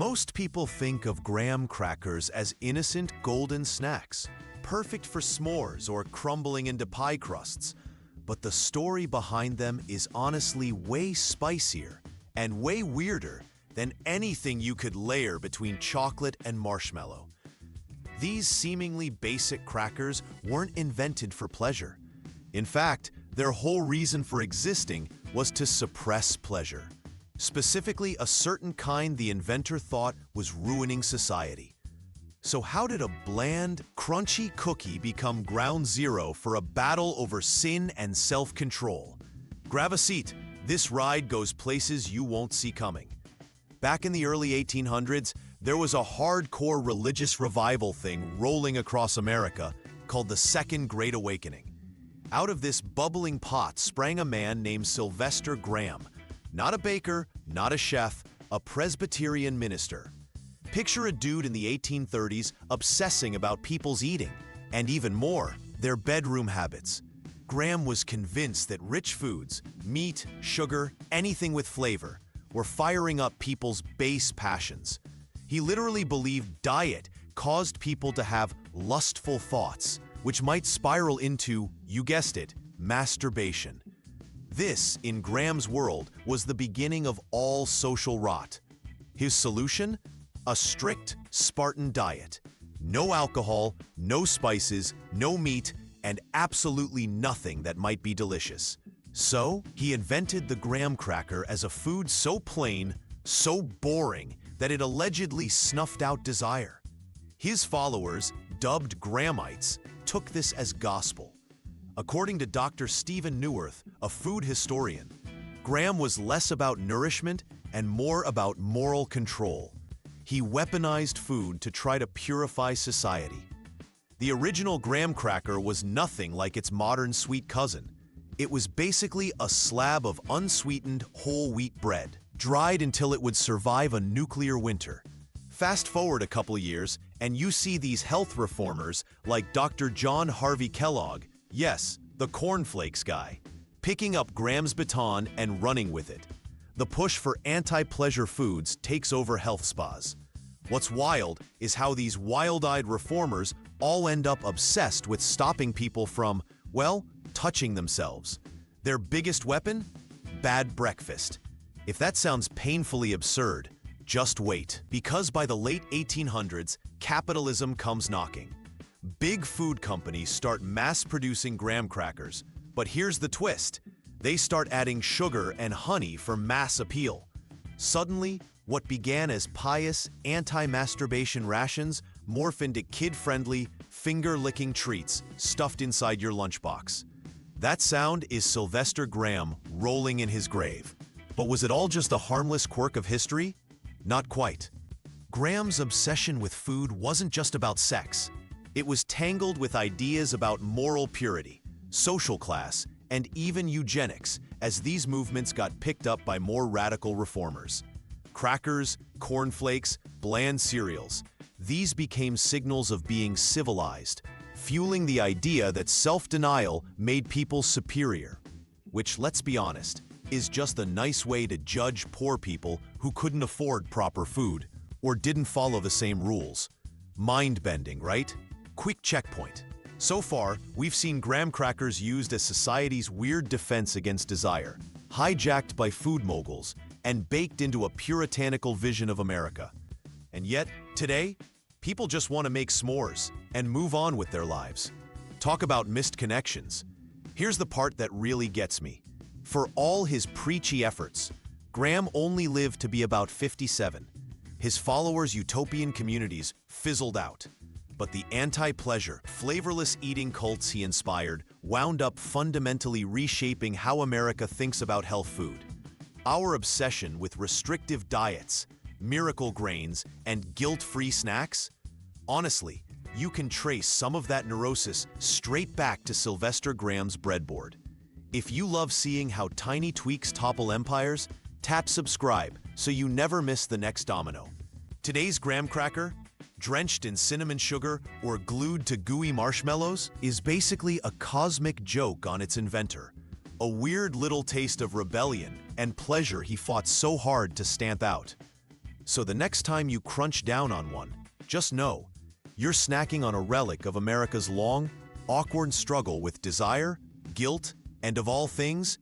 Most people think of graham crackers as innocent golden snacks, perfect for s'mores or crumbling into pie crusts. But the story behind them is honestly way spicier and way weirder than anything you could layer between chocolate and marshmallow. These seemingly basic crackers weren't invented for pleasure. In fact, their whole reason for existing was to suppress pleasure. Specifically, a certain kind the inventor thought was ruining society. So how did a bland, crunchy cookie become ground zero for a battle over sin and self-control? Grab a seat. This ride goes places you won't see coming. Back in the early 1800s, there was a hardcore religious revival thing rolling across America called the Second Great Awakening. Out of this bubbling pot sprang a man named Sylvester Graham. Not a baker, not a chef, a Presbyterian minister. Picture a dude in the 1830s obsessing about people's eating, and even more, their bedroom habits. Graham was convinced that rich foods, meat, sugar, anything with flavor, were firing up people's base passions. He literally believed diet caused people to have lustful thoughts, which might spiral into, you guessed it, masturbation. This, in Graham's world, was the beginning of all social rot. His solution? A strict Spartan diet. No alcohol, no spices, no meat, and absolutely nothing that might be delicious. So, he invented the graham cracker as a food so plain, so boring, that it allegedly snuffed out desire. His followers, dubbed Grahamites, took this as gospel. According to Dr. Stephen Neuwirth, a food historian, Graham was less about nourishment and more about moral control. He weaponized food to try to purify society. The original graham cracker was nothing like its modern sweet cousin. It was basically a slab of unsweetened whole wheat bread, dried until it would survive a nuclear winter. Fast forward a couple years, and you see these health reformers like Dr. John Harvey Kellogg, yes, the cornflakes guy, picking up Graham's baton and running with it. The push for anti-pleasure foods takes over health spas. What's wild is how these wild-eyed reformers all end up obsessed with stopping people from, well, touching themselves. Their biggest weapon? Bad breakfast. If that sounds painfully absurd, just wait, because by the late 1800s, capitalism comes knocking. Big food companies start mass-producing graham crackers, but here's the twist. They start adding sugar and honey for mass appeal. Suddenly, what began as pious, anti-masturbation rations morph into kid-friendly, finger-licking treats stuffed inside your lunchbox. That sound is Sylvester Graham rolling in his grave. But was it all just a harmless quirk of history? Not quite. Graham's obsession with food wasn't just about sex. It was tangled with ideas about moral purity, social class, and even eugenics, as these movements got picked up by more radical reformers. Crackers, cornflakes, bland cereals, these became signals of being civilized, fueling the idea that self-denial made people superior, which, let's be honest, is just a nice way to judge poor people who couldn't afford proper food or didn't follow the same rules. Mind-bending, right? Quick checkpoint. So far, we've seen graham crackers used as society's weird defense against desire, hijacked by food moguls, and baked into a puritanical vision of America. And yet, today, people just want to make s'mores and move on with their lives. Talk about missed connections. Here's the part that really gets me. For all his preachy efforts, Graham only lived to be about 57. His followers' utopian communities fizzled out. But the anti-pleasure, flavorless eating cults he inspired wound up fundamentally reshaping how America thinks about health food. Our obsession with restrictive diets, miracle grains, and guilt-free snacks? Honestly, you can trace some of that neurosis straight back to Sylvester Graham's breadboard. If you love seeing how tiny tweaks topple empires, tap subscribe so you never miss the next domino. Today's graham cracker, drenched in cinnamon sugar or glued to gooey marshmallows, is basically a cosmic joke on its inventor. A weird little taste of rebellion and pleasure he fought so hard to stamp out. So the next time you crunch down on one, just know, you're snacking on a relic of America's long, awkward struggle with desire, guilt, and of all things,